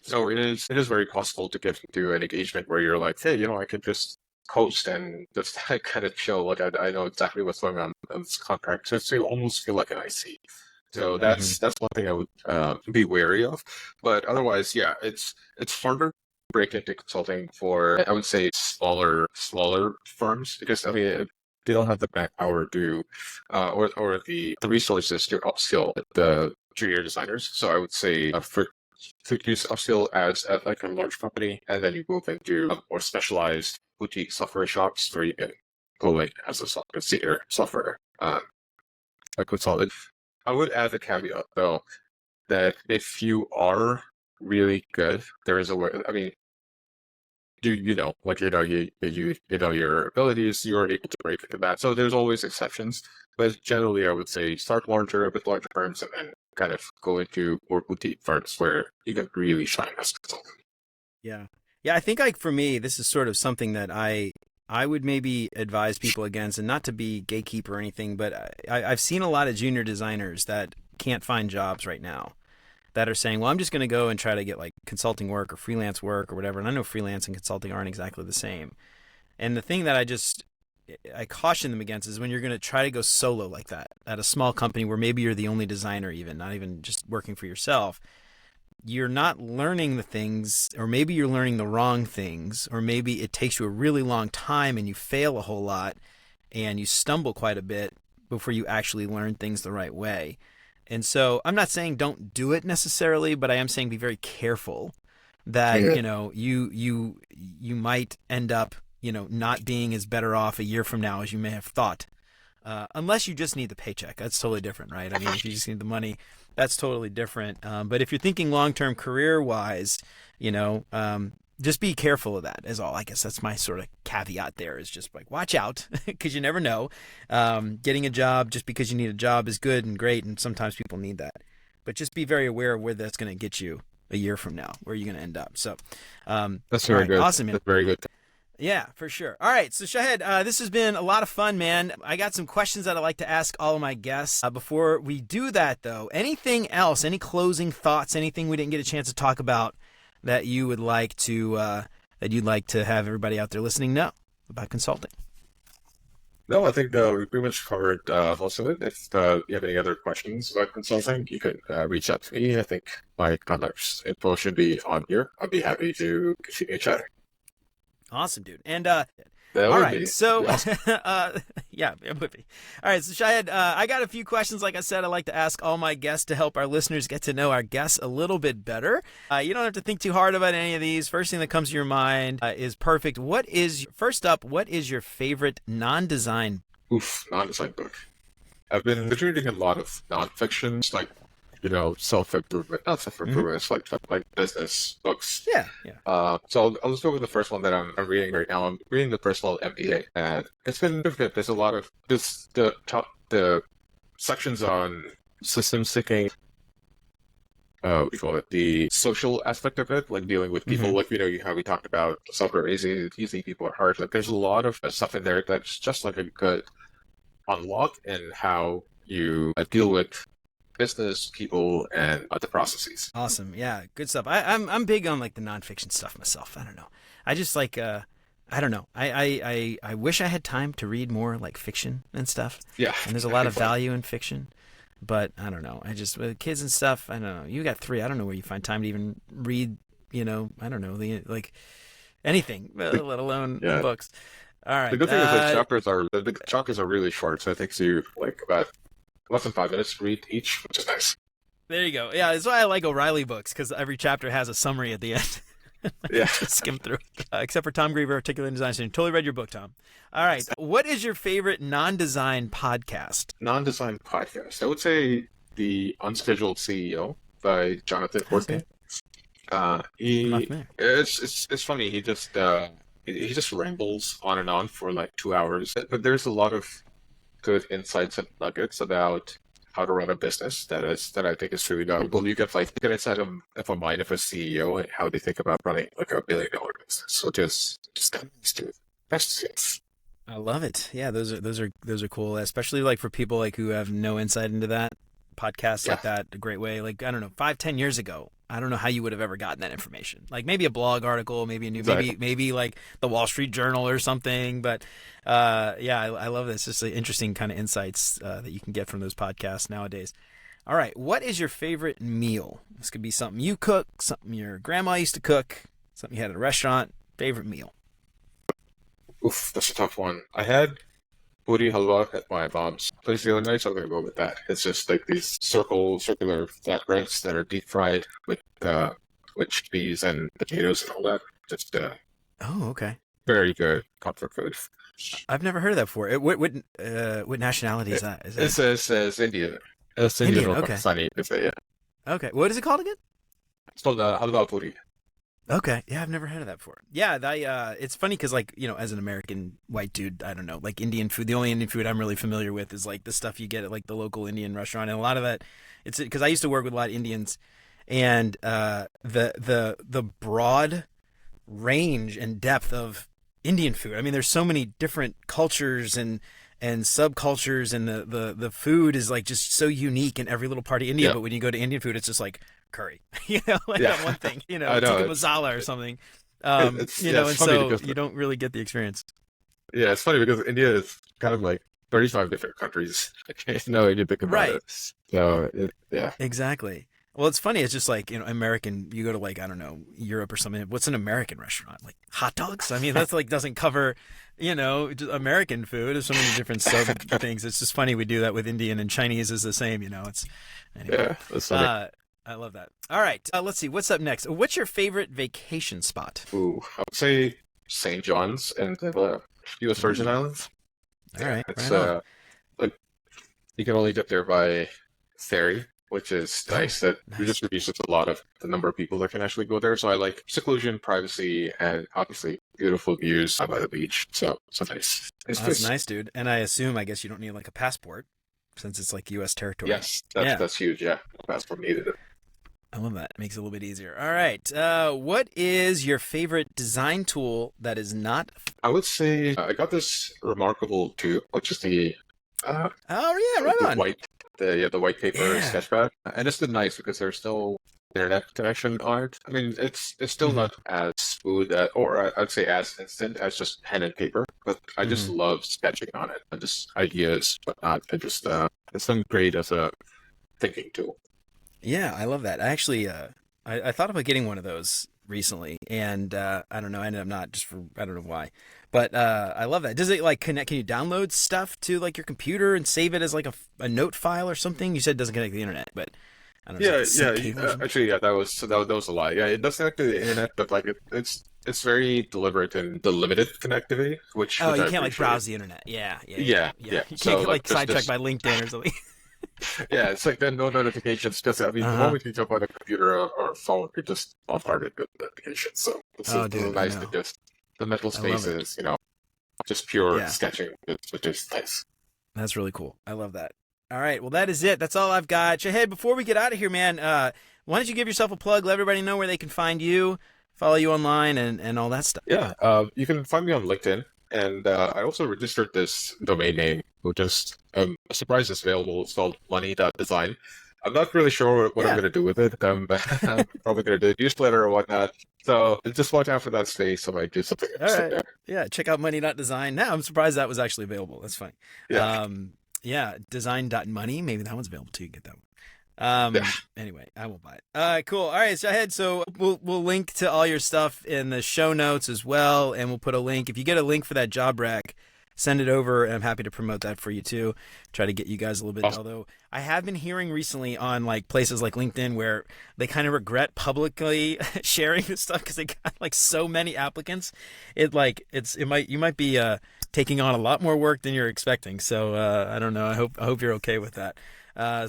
So it is very possible to get into an engagement where you're like, hey, I could just coast and just kind of chill. Like I know exactly what's going on in this contract. So you almost feel like an IC. So Hmm. that's one thing I would be wary of. But otherwise, yeah, it's harder to break into consulting for, I would say, smaller firms, because I mean they don't have the manpower to or the resources to upskill the junior designers. So I would say for to use upskill as at like a large company, and then you move into more specialized boutique software shops where you can go in as a senior software a consultant. I would add the caveat though that if you are really good, there is a way. I mean, you know your abilities, you're able to break into that. So there's always exceptions, but generally, I would say start larger with larger firms, and then kind of go into more boutique firms where you can really shine as a consultant. Yeah. Yeah, I think like for me, this is sort of something that I would maybe advise people against, and not to be gatekeeper or anything, but I've seen a lot of junior designers that can't find jobs right now that are saying, well, I'm just going to go and try to get like consulting work or freelance work or whatever. And I know freelance and consulting aren't exactly the same. And the thing that I caution them against is when you're going to try to go solo like that at a small company where maybe you're the only designer, even not even just working for yourself, you're not learning the things, or maybe you're learning the wrong things, or maybe it takes you a really long time and you fail a whole lot and you stumble quite a bit before you actually learn things the right way. And so I'm not saying don't do it necessarily, but I am saying be very careful that, Yeah. you might end up, not being as better off a year from now as you may have thought. Unless you just need the paycheck. That's totally different, right? I mean, if you just need the money, that's totally different. But if you're thinking long-term career-wise, just be careful of that is all. I guess that's my sort of caveat there, is just like, watch out because you never know. Getting a job just because you need a job is good and great, and sometimes people need that. But just be very aware of where that's going to get you a year from now, where you're going to end up. So, That's all very right, good. awesome, man. That's very good. Yeah, for sure. All right, so Shahed, this has been a lot of fun, man. I got some questions that I'd like to ask all of my guests. Before we do that, though, anything else, any closing thoughts, anything we didn't get a chance to talk about that you would like to that you'd like to have everybody out there listening know about consulting? No, I think we pretty much covered most of it. If you have any other questions about consulting, you can reach out to me. I think my contact info should be on here. I'd be happy to continue chatting. Awesome, dude. And That all would right, be so awesome. yeah, it would be. All right, so Shahed, I got a few questions. Like I said, I like to ask all my guests to help our listeners get to know our guests a little bit better. You don't have to think too hard about any of these. First thing that comes to your mind is perfect. First up? What is your favorite non-design? Oof, non-design book. I've been reading a lot of non-fiction, like self-improvement, not Hmm. self-improvement, it's like business books. Yeah, yeah. So I'll just go with the first one that I'm reading right now. I'm reading the personal MBA, and it's been good. There's a lot of the sections on systems thinking. What do you call it? The social aspect of it, like dealing with people, Hmm. like how we talked about software easy, people are hard. Like there's a lot of stuff in there that's just like a good unlock in how you deal with business, people, and the processes. Awesome. Yeah, good stuff. I'm big on like the nonfiction stuff myself. I don't know. I just like I don't know. I wish I had time to read more like fiction and stuff. Yeah, And there's a lot of value in fiction, but I don't know. I just with kids and stuff. I don't know. You got three. I don't know where you find time to even read. I don't know like anything, the, let alone yeah. books. All The right. good thing is the chapters are really short, so it takes you like about less than 5 minutes to read each, which is nice. There you go. Yeah, that's why I like O'Reilly books, because every chapter has a summary at the end. I can Yeah, just skim through. Except for Tom Griever, Articulate Design Student. Totally read your book, Tom. All right. What is your favorite non-design podcast? non-design podcast. I would say the Unscheduled CEO by Jonathan Okay. Courtney. I'm not He familiar. it's funny. He just rambles on and on for like 2 hours, but there's a lot of good insights and nuggets about how to run a business that I think is really valuable. You get like get inside of a mind of a CEO and how they think about running like $1 billion business. So just kind of used to it. That's it. I love it. Yeah, those are cool, especially like for people like who have no insight into that. Podcasts Yeah. like that, a great way. Like I don't know, 5, 10 years ago, I don't know how you would have ever gotten that information. Like maybe a blog article, maybe a new, Exactly. maybe like the Wall Street Journal or something. But yeah, I love this. It's just interesting kind of insights that you can get from those podcasts nowadays. All right, what is your favorite meal? This could be something you cook, something your grandma used to cook, something you had at a restaurant. Favorite meal? Oof, that's a tough one. I had puri halwa at my mom's place the other night, so I'm gonna go with that. It's just like these circular flatbreads that are deep fried with chickpeas and potatoes and all that. Just Oh, okay. very good comfort food. I've never heard of that before. What nationality is that? Is It that says India. It's Indian Indian? or Okay. Pakistani, if they, yeah. Okay. What is it called again? It's called halwa puri. Okay. Yeah, I've never heard of that before. Yeah, it's funny because, like, as an American white dude, I don't know, like Indian food, the only Indian food I'm really familiar with is like the stuff you get at like the local Indian restaurant. And a lot of that, it's because I used to work with a lot of Indians, and the broad range and depth of Indian food. I mean, there's so many different cultures and subcultures, and the food is like just so unique in every little part of India. Yeah, But when you go to Indian food, it's just like curry, like yeah. that one thing, I know. tikka masala or something, It's and funny so because you don't really get the experience. yeah, it's funny because India is kind of like 35 different countries. When you think about Right. it. So yeah, Exactly. Well, it's funny. It's just like, American, you go to like, I don't know, Europe or something. What's an American restaurant? Like hot dogs? I mean, that's like doesn't cover, just American food. There's so many different sub things. It's just funny we do that with Indian, and Chinese is the same, It's anyway. yeah, that's funny. I love that. All right. Let's see. What's up next? What's your favorite vacation spot? Ooh, I would say St. John's and the U.S. Virgin Ooh. Islands. All Yeah, right. it's Right on. like you can only get there by ferry, which is Oh, nice. That nice. just reduces a lot of the number of people that can actually go there. So I like seclusion, privacy, and obviously beautiful views by the beach. So nice. It's That's just nice, dude. And I guess you don't need like a passport since it's like U.S. territory. yes, Yeah. that's huge. Yeah, passport needed. I love that. It makes it a little bit easier. All right. What is your favorite design tool that is not? I would say I got this remarkable tube, which is uh, Oh yeah, right the on. the white paper Yeah. sketchpad, and it's been nice because there's still internet connection on it. I mean, it's still Hmm. not as smooth I'd say as instant as just pen and paper, but I just Hmm. love sketching on it and just ideas, whatnot. It's been great as a thinking tool. Yeah, I love that. I actually, I thought about getting one of those recently, and I don't know. I ended up not just for I don't know why, but I love that. Does it like connect? Can you download stuff to like your computer and save it as like a note file or something? You said it doesn't connect to the internet, but I don't know. Is it Yeah, like a sync cable or something? actually, yeah, that was a lie. Yeah, it does connect to the internet, but like it's very deliberate in the limited connectivity, Oh, which you I can't like appreciate. browse the internet. Yeah, yeah, yeah, Yeah, yeah. yeah. You can't So get like like just sidetracked this by LinkedIn or something. yeah, it's like then no notifications. Just I mean, Uh the huh. moment you jump on a computer or phone, you're just bombarded with notifications. So Oh, this is dude, I nice to know. just the mental I love space it. is just pure Yeah. sketching, which is nice. That's really cool. I love that. All right. Well, that is it. That's all I've got. Shahed, before we get out of here, man, why don't you give yourself a plug? Let everybody know where they can find you, follow you online, and all that stuff. Yeah, you can find me on LinkedIn, and I also registered this domain name, which is a surprise is available. It's called money.design. I'm not really sure what I'm Yeah. going to do with it. I'm probably going to do a newsletter or whatnot. So just watch out for that space. I might do something All interesting right. there. Yeah. Check out money.design. Now, I'm surprised that was actually available. That's funny. Yeah, Yeah. Design.money. Maybe that one's available too. You can get that one. yeah. Anyway, I won't buy it. Cool. All right, Shahed. So we'll link to all your stuff in the show notes as well, and we'll put a link. If you get a link for that job rack, send it over, and I'm happy to promote that for you too. Try to get you guys a little bit. Awesome. Although I have been hearing recently on like places like LinkedIn where they kind of regret publicly sharing this stuff because they got like so many applicants. You might be taking on a lot more work than you're expecting. So I don't know. I hope you're okay with that.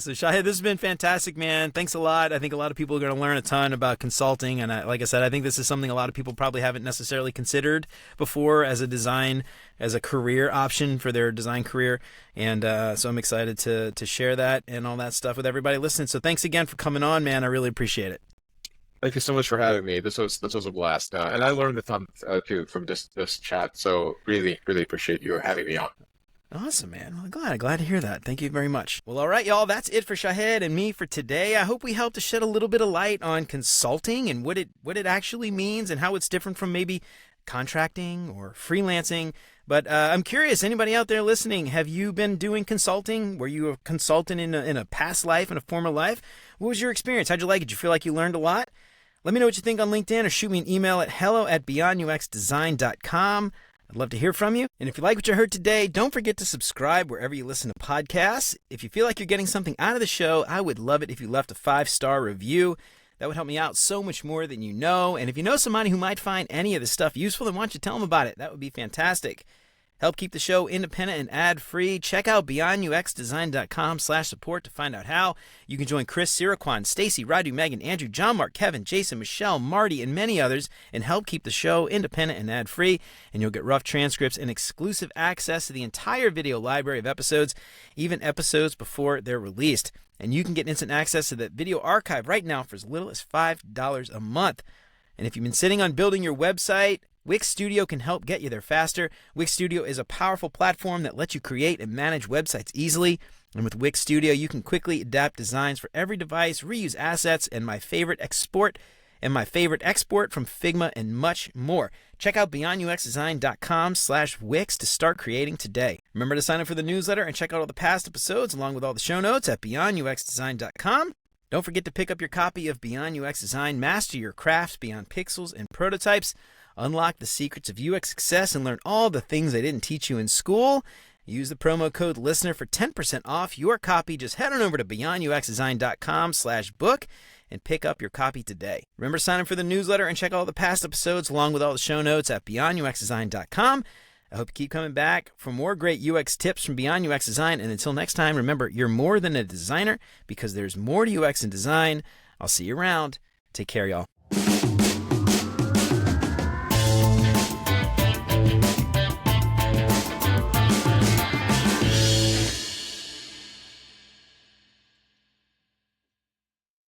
So Shahed, this has been fantastic, man. Thanks a lot. I think a lot of people are going to learn a ton about consulting, and like I said, I think this is something a lot of people probably haven't necessarily considered before as a career option for their design career. And so I'm excited to share that and all that stuff with everybody listening. So thanks again for coming on, man. I really appreciate it. Thank you so much for having me. This was a blast, and I learned a ton too from this chat. So really appreciate you having me on. Awesome, man. Well, glad to hear that. Thank you very much. Well, all right, y'all. That's it for Shahed and me for today. I hope we helped to shed a little bit of light on consulting and what it actually means and how it's different from maybe contracting or freelancing. But I'm curious, anybody out there listening, have you been doing consulting? Were you a consultant in a past life, in a former life? What was your experience? How'd you like it? Did you feel like you learned a lot? Let me know what you think on LinkedIn or shoot me an email at hello@beyonduxdesign.com. I'd love to hear from you. And if you like what you heard today, don't forget to subscribe wherever you listen to podcasts. If you feel like you're getting something out of the show, I would love it if you left a 5-star review. That would help me out so much more than you know. And if you know somebody who might find any of this stuff useful, then why don't you tell them about it? That would be fantastic. Help keep the show independent and ad-free. Check out beyonduxdesign.com/support to find out how. You can join Chris, Siraquan, Stacy, Radu, Megan, Andrew, John, Mark, Kevin, Jason, Michelle, Marty, and many others and help keep the show independent and ad-free. And you'll get rough transcripts and exclusive access to the entire video library of episodes, even episodes before they're released. And you can get instant access to the video archive right now for as little as $5 a month. And if you've been sitting on building your website, Wix Studio can help get you there faster. Wix Studio is a powerful platform that lets you create and manage websites easily. And with Wix Studio, you can quickly adapt designs for every device, reuse assets, and my favorite export from Figma, and much more. Check out beyonduxdesign.com/Wix to start creating today. Remember to sign up for the newsletter and check out all the past episodes along with all the show notes at beyonduxdesign.com. Don't forget to pick up your copy of Beyond UX Design, Master Your Crafts Beyond Pixels and Prototypes. Unlock the secrets of UX success and learn all the things they didn't teach you in school. Use the promo code LISTENER for 10% off your copy. Just head on over to beyonduxdesign.com/book and pick up your copy today. Remember, sign up for the newsletter and check all the past episodes along with all the show notes at beyonduxdesign.com. I hope you keep coming back for more great UX tips from Beyond UX Design. And until next time, remember, you're more than a designer because there's more to UX and design. I'll see you around. Take care, y'all.